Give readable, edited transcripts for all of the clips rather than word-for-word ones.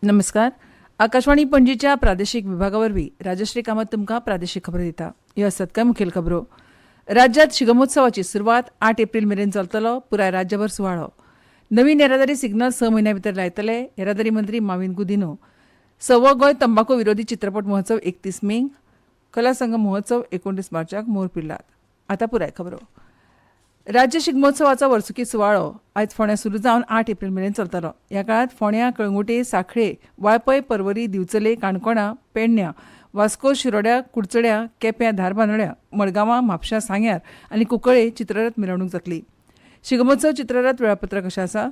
नमस्कार. आकाशवाणी पणजीच्या प्रादेशीक विभागावरवीं राजश्री कामत तुमकां प्रादेशीक खबरो दिता. ह्यो आसात कांय मुखेल खबरो. राज्यांत शिगमोत्सवाची सुरवात 8 एप्रील मेरेन चलतलो. पुराय राज्यभर सुवाळो. नवीन येरादारी सिग्नल 6 म्हयन्यां भितर लायतले. येरादारी मंत्री माविन गुदिन्हो. 6वो गोंय तंबाखू विरोधी चित्रपट महोत्सव 31 मेक. कला संगम महोत्सव 29 मार्चाक मोर पिल्लात. आतां पुराय खबरो. राज्य शिगमोत्सवाचो वर्सुकी सुवाळो आयज फोंड्यां सुरू जावन 8 एप्रील मेरेन चलतलो. ह्या काळांत फोंड्यां, कळंगुटे, सांखळे, वाळपय, पर्वरी, दिवचले, काणकोणा, पेडण्यां, वास्को, शिरोड्या, कुडचड्या, केप्यां, धारबांदोड्या, मडगांवां, म्हापशां, सांग्यार आनी कुंकळे चित्ररथ मिरवणूक जातली. शिगमोत्सव चित्ररथ वेळापत्रक अशें आसा.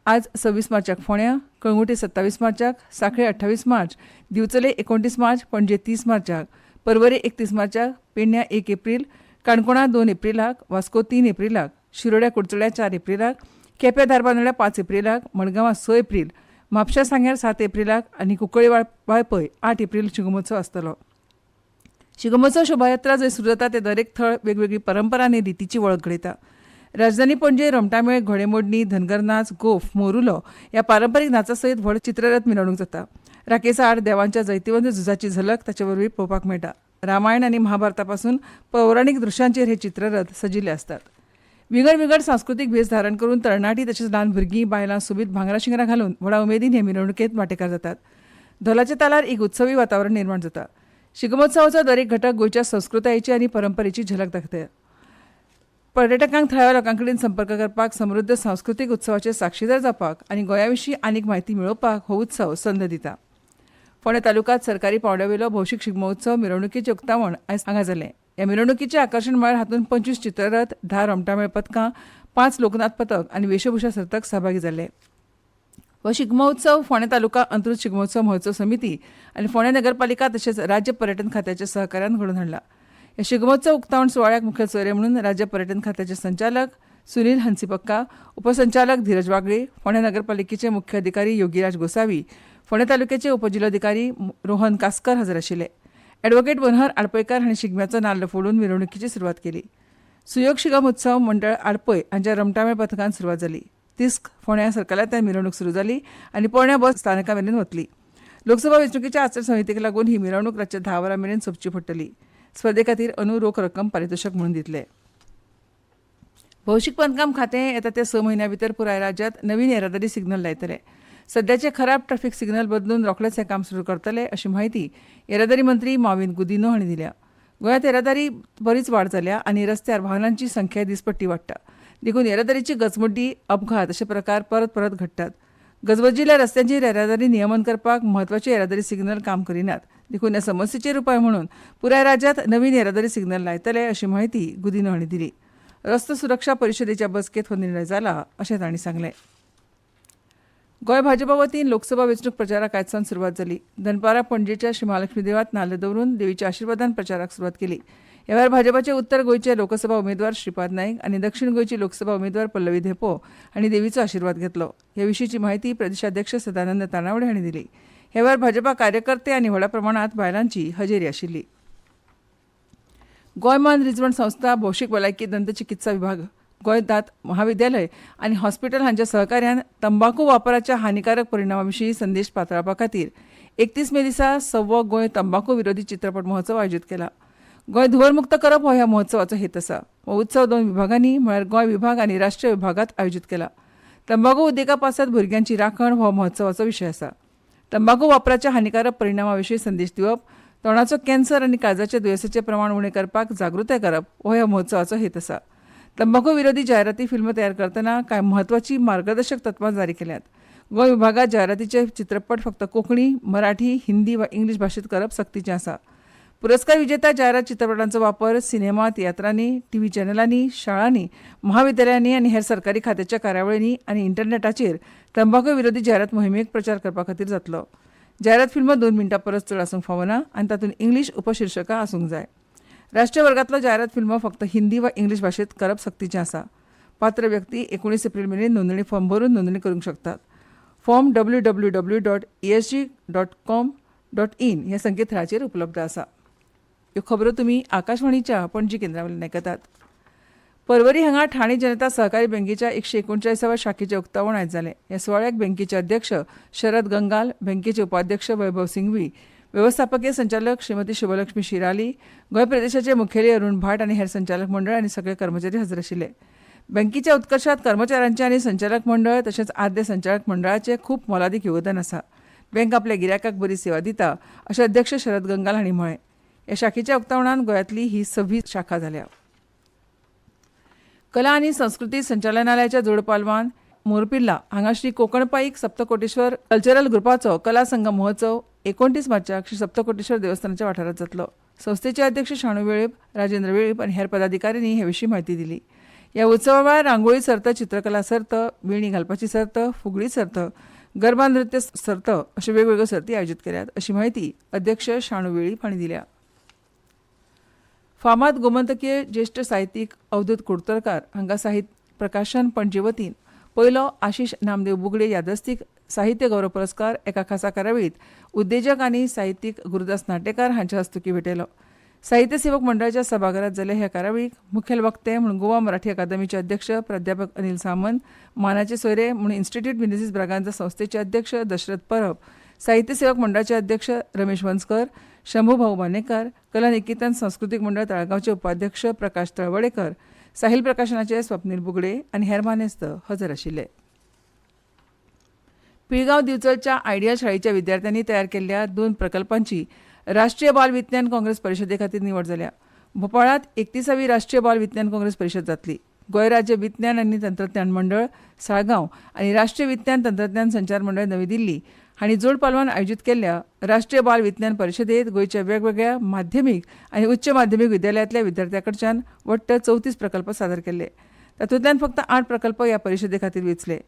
आज 26 मार्चाक फोंड्यां, कळंगुटे 27 मार्चाक, सांखळे 28 मार्च, दिवचले 29 मार्च, पणजे 30 मार्चाक, पर्वरी 31 मार्चाक, पेडण्यां 1 एप्रील, काणकोणा 2 एप्रिलाक, वास्को 3 एप्रिलाक, शिरोड्या कुडचड्या 4 एप्रिलाक, केप्यां धारबांदोड्या 5 एप्रिलाक, मडगांवां 6 एप्रील, म्हापशां सांग्यार 7 एप्रिलाक आनी कुंकळे वाळपय 8 एप्रील शिगमोत्सव आसतलो. शिगमोत्सव शोभायात्रा जंय सुरू जाता ते दरेक थळ वेगवेगळी परंपरा आनी रितीची वळख घडयता. राजधानी पणजे रोमटामेळ, घोडेमोडणी, धनगर नाच, गोफ, मोरुलो ह्या पारंपारीक नाचा सयत व्हड चित्ररथ मिरवणूक जाता. राकेसा आड देवांच्या जैतिवंत झुजाची झलक ताचे वरवीं पळोवपाक मेळटा. रामायण आनी महाभारता पासून पौराणीक दृश्यांचेर हे चित्ररथ सजिल्ले आसतात. विंगड विंगड सांस्कृतीक भेस धारण करून तरणाटी तशेंच ल्हान भुरगीं बायलां सोबीत भांगरा शिंगरा घालून व्हडा उमेदीन हे मिरवणुकेंत वांटेकार जातात. धोलाच्या तालार एक उत्सवी वातावरण निर्माण जाता. शिगमोत्सवाचो दरेक घटक गोंयच्या संस्कृतायेची आनी परंपरेची झलक दाखयता. पर्यटकांक थळाव्या लोकां कडेन संपर्क करपाक, समृद्ध सांस्कृतीक उत्सवाचे साक्षीदार जावपाक आनी गोंया विशीं आनीक म्हायती मेळोवपाक हो उत्सव संद दिता. फोंड्या तालुक्यांत सरकारी पावंड्यावेलो भौशीक शिगमोत्सव मिरवणुकीचें उक्तावण आयज हांगा जालें. ह्या मिरवणुकीचें आकर्शण म्हळ्यार हातूंत 25 चित्ररथ, 10 रोमटामेळ पथकां, 5 लोकनाथ पथक आनी वेशभूषा सर्तक सहभागी जाल्ले. हो शिगमोत्सव फोंड्या तालुका अंतरूज शिगमोत्सव महोत्सव समिती आनी फोंड्या नगरपालिका तशेंच राज्य पर्यटन खात्याच्या सहकार्यान घडोवन हाडला. ह्या शिगमोत्सव उक्तावण सुवाळ्याक मुखेल सोयरे म्हणून राज्य पर्यटन खात्याचे संचालक सुनील हंसीपक्का, उपसंचालक धीरज वागळे, फोंड्या नगरपालिकेचे मुख्य अधिकारी योगीराज गोसावी, फोंड्या तालुक्याचे उपजिल्लोधिकारी रोहन कास्कर हजर आशिल्ले. अॅडव्होकेट मनोहर आडपयकार हांणी शिगम्याचो नाल्ल फोडून मिरवणुकीची सुरवात केली. सुयोग शिगम उत्सव मंडळ आडपय हांच्या रोमटामेळ पथकान सुरवात जाली. तिस्क फोंड्या सर्कलांतल्यान मिरवणूक सुरू जाली आनी पोरण्या बस स्थानका मेरेन वतली. लोकसभा वेंचणुकेच्या आचारसंहितेक लागून ही मिरवणूक रातच्या 10 वरां मेरेन सोंपची पडटली. स्पर्धे खातीर रोख रक्कम पारितोषिक म्हणून दितले. भौशीक बांदकाम खातें येता त्या 6 म्हयन्यां भितर पुराय राज्यांत नवीन येरादारी सिग्नल लायतले. सद्याचे खराब ट्रॅफिक सिग्नल बदलून रोखडेच हें काम सुरू करतले अशी माहिती येरादारी मंत्री माविन गुदिन्हो हांणी दिल्या. गोंयांत येरादारी बरीच वाड जाल्या आनी रस्त्यार वाहनांची संख्या दिसपट्टी वाडटा. देखून येरादारीची गजमोड्डी, अपघात अशे प्रकार परत परत घडटात. गजबजिल्ल्या रस्त्यांचेर येरादारी नियमन करपाक म्हत्वाचे येरादारी सिग्नल काम करिनात. देखून ह्या समस्येचेर उपाय म्हणून पुराय राज्यांत नवीन येरादारी सिग्नल लायतले अशी माहिती गुदिन्हो हांणी दिली. रस्तो सुरक्षा परिशदेच्या बसकेंत हो निर्णय जाला अशें तांणी सांगलें. गोंय भाजपा वतीन लोकसभा वेंचणूक प्रचाराक आयज सावन सुरवात जाली. दनपारां पणजेच्या श्री महालक्ष्मी देवळांत नाल्ल दवरून देवीच्या आशिर्वादान प्रचाराक सुरवात केली. ह्या वेळार भाजपाचे उत्तर गोंयचे लोकसभा उमेदवार श्रीपाद नाईक आनी दक्षिण गोंयची लोकसभा उमेदवार पल्लवी धेपो हांणी देवीचो आशिर्वाद घेतलो. ह्या विशींची माहिती प्रदेशाध्यक्ष सदानंद तानावडे हांणी दिली. ह्या वेळार भाजपा कार्यकर्ते आनी व्हड्या प्रमाणांत बायलांची हजेरी आशिल्ली. गोंयमान रिजवण संस्था, भौशीक भलायकी दंतचिकित्सा विभाग, गोंय दांत महाविद्यालय आनी हॉस्पिटल हांच्या सहकार्यान तंबाखू वापराच्या हानिकारक परिणामा विशीं संदेश पातळावपा खातीर 31 मे दिसा 6वो गोंय तंबाखू विरोधी चित्रपट महोत्सव आयोजीत केला. गोंय धुंवर करप हो ह्या महोत्सवाचो हेत आसा. हो उत्सव 2 विभागांनी म्हळ्यार गोंय विभाग आनी राष्ट्रीय विभागांत आयोजीत केला. तंबाखू उद्देगा पासत भुरग्यांची राखण हो महोत्सवाचो विशय आसा. तंबाखू वापराच्या हानिकारक परिणामा विशीं संदेश दिवप, तोंडाचो कॅन्सर आनी काळजाच्या दुयेंसाचें प्रमाण उणें करपाक जागृताय करप हो ह्या महोत्सवाचो हेत आसा. तंबाखू विरोधी जायराती फिल्म तयार करतना कांय म्हत्वाची मार्गदर्शक तत्वां जारी केल्यात. गोंय विभागात जायरातीचे चित्रपट फक्त कोंकणी, मराठी, हिंदी वा इंग्लीश भाशेंत करप सक्तीचें आसा. पुरस्कार विजेता जायरात चित्रपटांचो वापर सिनेमा, तियात्रांनी, टीव्ही चॅनलांनी, शाळांनी, महाविद्यालयांनी आनी हेर सरकारी खात्याच्या कार्यावळींनी आनी इंटरनेटाचेर तंबाखू विरोधी जायरात मोहिमेक प्रचार करपा खातीर जातलो. जायरात फिल्म 2 मिण्टां परस चड आसूंक फावना आनी तातूंत इंग्लीश उपशिर्षकां आसूंक जाय. राष्ट्रीय वर्गांतलो जायरात फिल्म फक्त हिंदी वा इंग्लीश भाशेंत करप सक्तीचें आसा. पात्र व्यक्ती 19 एप्रील मेरेन नोंदणी फॉर्म भरून नोंदणी करूंक शकतात. फॉर्म www.esg.com.in ह्या संकेतथळाचेर उपलब्ध आसा. ह्यो खबरो तुमी आकाशवाणीच्या पणजी केंद्रा वयल्यान आयकतात. परवरी हांगा ठाणे जनता सहकारी बँकेच्या 139व्या शाखेचे उक्तावण आयज जालें. ह्या सुवाळ्याक बँकेचे अध्यक्ष शरद गंगाल, बँकेचे उपाध्यक्ष वैभव सिंघवी, व्यवस्थापकीय संचालक श्रीमती शुभलक्ष्मी शिराली, गोंय प्रदेशाचे मुखेली अरुण भाट आनी हेर संचालक मंडळ आनी सगळे कर्मचारी हजर आशिल्ले. बँकेच्या उत्कर्शात कर्मचाऱ्यांचे आनी संचालक मंडळ तशेंच आद्य संचालक मंडळाचे खूब मोलादीक योगदान आसा. बँक आपल्या गिरायकांक बरी सेवा दिता अशें अध्यक्ष शरद गंगाल हांणी म्हळें. ह्या शाखेच्या उक्तावणान गोंयांतली ही 6वी शाखा जाल्या. कला आनी संस्कृती संचालनालयाच्या जोड पालवान मोरपिल्ला हांगा श्री कोंकणपाईक सप्तकोटेश्वर कल्चरल ग्रुपाचो कला संगम महोत्सव 29 मार्चाक श्री सप्तकोटेश्वर देवस्थानाच्या वाठारांत जातलो. संस्थेचे अध्यक्ष शाणू वेळीप, राजेंद्र वेळीप आनी हेर पदाधिकाऱ्यांनी हे विशीं म्हायती दिली. ह्या उत्सवा वेळार रांगोळी सर्त, चित्रकला सर्त, विणी घालपाची सर्त, फुगडी सर्त, गरबा नृत्य सर्त अश्यो वेगवेगळ्यो सर्ती आयोजीत केल्यात अशी माहिती अध्यक्ष शाणू वेळीप हांणी दिल्या. फामाद गोमंतकीय ज्येश्ठ साहित्यीक अवधूत कुडतरकार हांका साहित्य प्रकाशन पणजे वतीन पयलो आशिश नामदेव बुगडे यादस्तीक साहित्य गौरव पुरस्कार एका खासा कार्यावळीत उद्देजक आनी साहित्यीक गुरुदास नाटेकार हांच्या हस्तुकी भेटयलो. साहित्य सेवक मंडळाच्या सभाघरांत जाल्ले ह्या कार्यावळीक मुखेल वक्ते म्हणून गोवा मराठी अकादमीचे अध्यक्ष प्राध्यापक अनिल सामंत, मानाचे सोयरे म्हणून इन्स्टिट्यूट बिनेसीस ब्रागांजा संस्थेचे अध्यक्ष दशरथ परब, साहित्य सेवक मंडळाचे अध्यक्ष रमेश वंसकर, शंभू भाऊ बानेकार, कला निकेतन सांस्कृतिक मंडळ तळगांवचे उपाध्यक्ष प्रकाश तळवडेकर, साहिल प्रकाशनाचे स्वप्नील बुगडे आनी हेर मानेस्त हजर आशिल्ले. पिळगांव दिवचलच्या आयडिया शाळेच्या विद्यार्थ्यांनी तयार केल्ल्या 2 प्रकल्पांची राष्ट्रीय बाल विज्ञान काँग्रेस परिशदे खातीर निवड जाल्या. भोपाळांत 31वी राष्ट्रीय बाल विज्ञान काँग्रेस परिशद जातली. गोंय राज्य विज्ञान आनी तंत्रज्ञान मंडळ साळगांव आनी राष्ट्रीय विज्ञान तंत्रज्ञान संचार मंडळ नवी दिल्ली हांणी जोड पालवान आयोजीत केल्ल्या राष्ट्रीय बाल विज्ञान परिशदेंत गोंयच्या वेगवेगळ्या माध्यमीक आनी उच्च माध्यमीक विद्यालयांतल्या विद्यार्थ्यां कडच्यान वट्ट 34 प्रकल्प सादर केल्ले. तातूंतल्यान फक्त 8 प्रकल्प ह्या परिशदे खातीर वेंचले.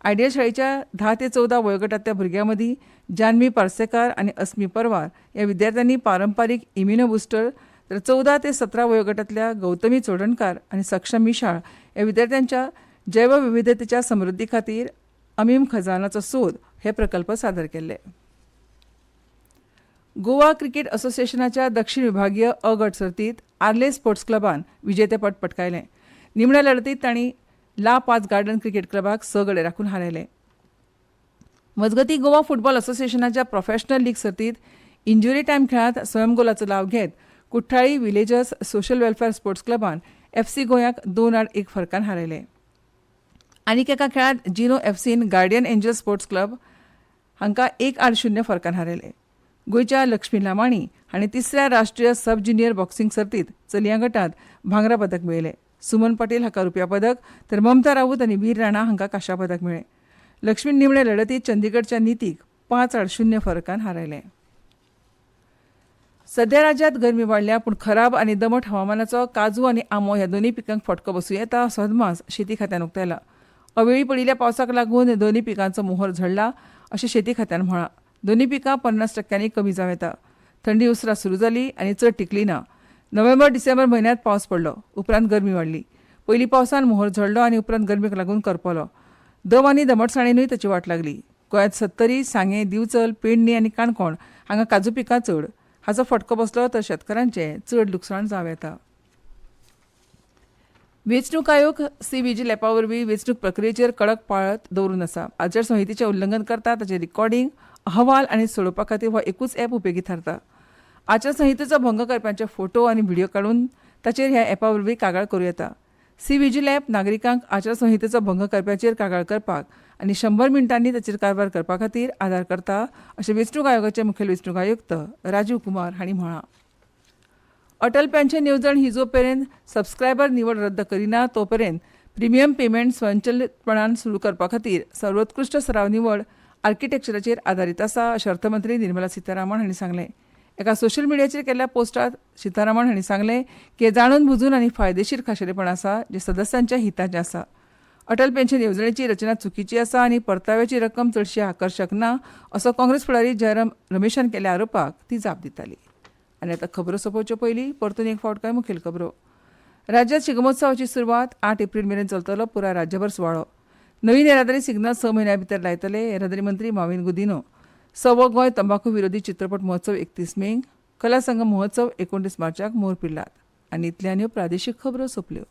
आयडिया शाळेच्या 10 ते 14 वयोगटांतल्या भुरग्यां मदीं जान्हवी पार्सेकार आनी अस्मी परवार ह्या विद्यार्थ्यांनी पारंपारीक इम्युनो बुस्टर, तर 14 ते 17 वयोगटांतल्या गौतमी चोडणकार आनी सक्षम मिशाळ ह्या विद्यार्थ्यांच्या जैवविविधतेच्या समृद्धी खातीर अमीम खजानाचो सोद हे प्रकल्प सादर केल्ले. गोवा क्रिकेट असोसिएशनाच्या दक्षिण विभागीय अ गट सर्तीत आर्ले स्पोर्ट्स क्लबान विजेतेपद पटकायलें. निमण्या लढतीत तांणी ला 5 गार्डन क्रिकेट क्लबाक 6 गडे राखून हारयले. मजगतीं गोवा फुटबॉल असोसिएशनाच्या प्रोफेशनल लीग सर्तीत इंजुरी टायम खेळांत स्वयंगोलाचो लाव घेत Kuttali villagers social welfare sports क्लबान FC गोंयाक 2-8 फरकान हारयले. आनीक एका खेळांत जिनो FCन गार्डियन एंजल स्पोर्ट्स क्लब हांकां 1-0 फरकान हारयले. गोंयच्या लक्ष्मी लामाणी हांणी 3ऱ्या राष्ट्रीय सब ज्युनियर बॉक्सिंग सर्तीत चलयां गटांत भांगरा पदक मेळयलें. सुमन पटेल हाका रुप्या पदक तर ममता राऊत आनी वीर राणा हांकां कांशा पदक मेळ्ळें. लक्ष्मीन निमणे लढतीत चंदीगडच्या नितीक 5-0 फरकान हारयलें. सध्या राज्यांत गरमी वाडल्या पूण खराब आनी दमट हवामानाचो काजू आनी आंबो ह्या दोनूय पिकांक फटको बसूं येता असो अदमास शेती खात्यान उक्तायला. अवेळी पडिल्ल्या पावसाक लागून दोनूय पिकांचो मोहर झडला अशें शेती खात्यान म्हळां. दोनूय पिकां 50% कमी जावं येता. थंडी उसरां सुरू जाली आनी चड टिकली ना. नोव्हेंबर-डिसेंबर म्हयन्यांत पावस पडलो, उपरांत गरमी वाडली. पयलीं पावसान मोहर झडलो आनी उपरांत गरमेक लागून करपलो. दम आनी दमटसाणेनूय ताची वाट लागली. गोंयांत सत्तरी, सांगे, दिवचल, पेडणे आनी काणकोण हांगा काजू पिकां चड. हाचो फटको बसलो तर शेतकारांचें चड लुकसाण जावं येता. वेंचणूक आयोग सी-विजील एपा वरवीं वेंचणूक प्रक्रियेचेर कडक पाळत दवरून आसा. आचारसंहितेचें उल्लंघन करता ताचें रिकॉर्डिंग, अहवाल आनी सोडोवपा खातीर हो एकूच एप उपेगी थारता. आचारसंहितेचो भंग करप्यांचे फोटो आनी व्हिडिओ काडून ताचेर ह्या एपा वरवीं कागाळ करूं येता. सी-विजील एप नागरिकांक आचारसंहितेचो भंग करप्यांचेर कागाळ करपाक आनी 100 मिनटांनी ताचेर कारभार करपा खातीर आदार करता अशें वेंचणूक आयोगाचे मुखेल वेंचणूक आयुक्त राजीव कुमार हांणी म्हळां. अटल पेन्शन येवजण ही जो पर्यंत सबस्क्रायबर निवड रद्द करिना तो पर्यंत प्रिमियम पेमेंट स्वयंचलितपणान सुरू करपा खातीर सर्वोत्कृश्ट सराव निवड आर्किटेक्चराचेर आदारीत आसा अशें अर्थमंत्री निर्मला सीतारामन हांणी सांगलें. एका सोशल मिडियाचेर केल्ल्या पोस्टांत सीतारामन हांणी सांगलें की जाणून बुजून आनी फायदेशीर खाशेलेपण आसा जे सदस्यांच्या हिताचें आसा. अटल पेन्शन येवजणेची रचना चुकीची आसा आनी परताव्याची रक्कम चडशी आकर्शक ना असो काँग्रेस फुडारी जयराम रमेशान केल्ल्या आरोपाक ती जाप दिताली. आनी आतां खबरो सोंपोवचे पयलीं परतून एक फावट कांय मुखेल खबरो. राज्यांत शिगमोत्सवाची सुरवात 8 एप्रील मेरेन चलतलो पुराय राज्यभर सुवाळो. नवीन येरादारी सिग्नल 6 म्हयन्यां भितर लायतले. येरादारी मंत्री माविन गुदिनो. 6वो गोंय तंबाखू विरोधी चित्रपट महोत्सव 31 मेक. कला संगम महोत्सव 29 मार्चाक मोर पिल्लात. आनी इतल्यान ह्यो प्रादेशीक खबरो सोंपल्यो.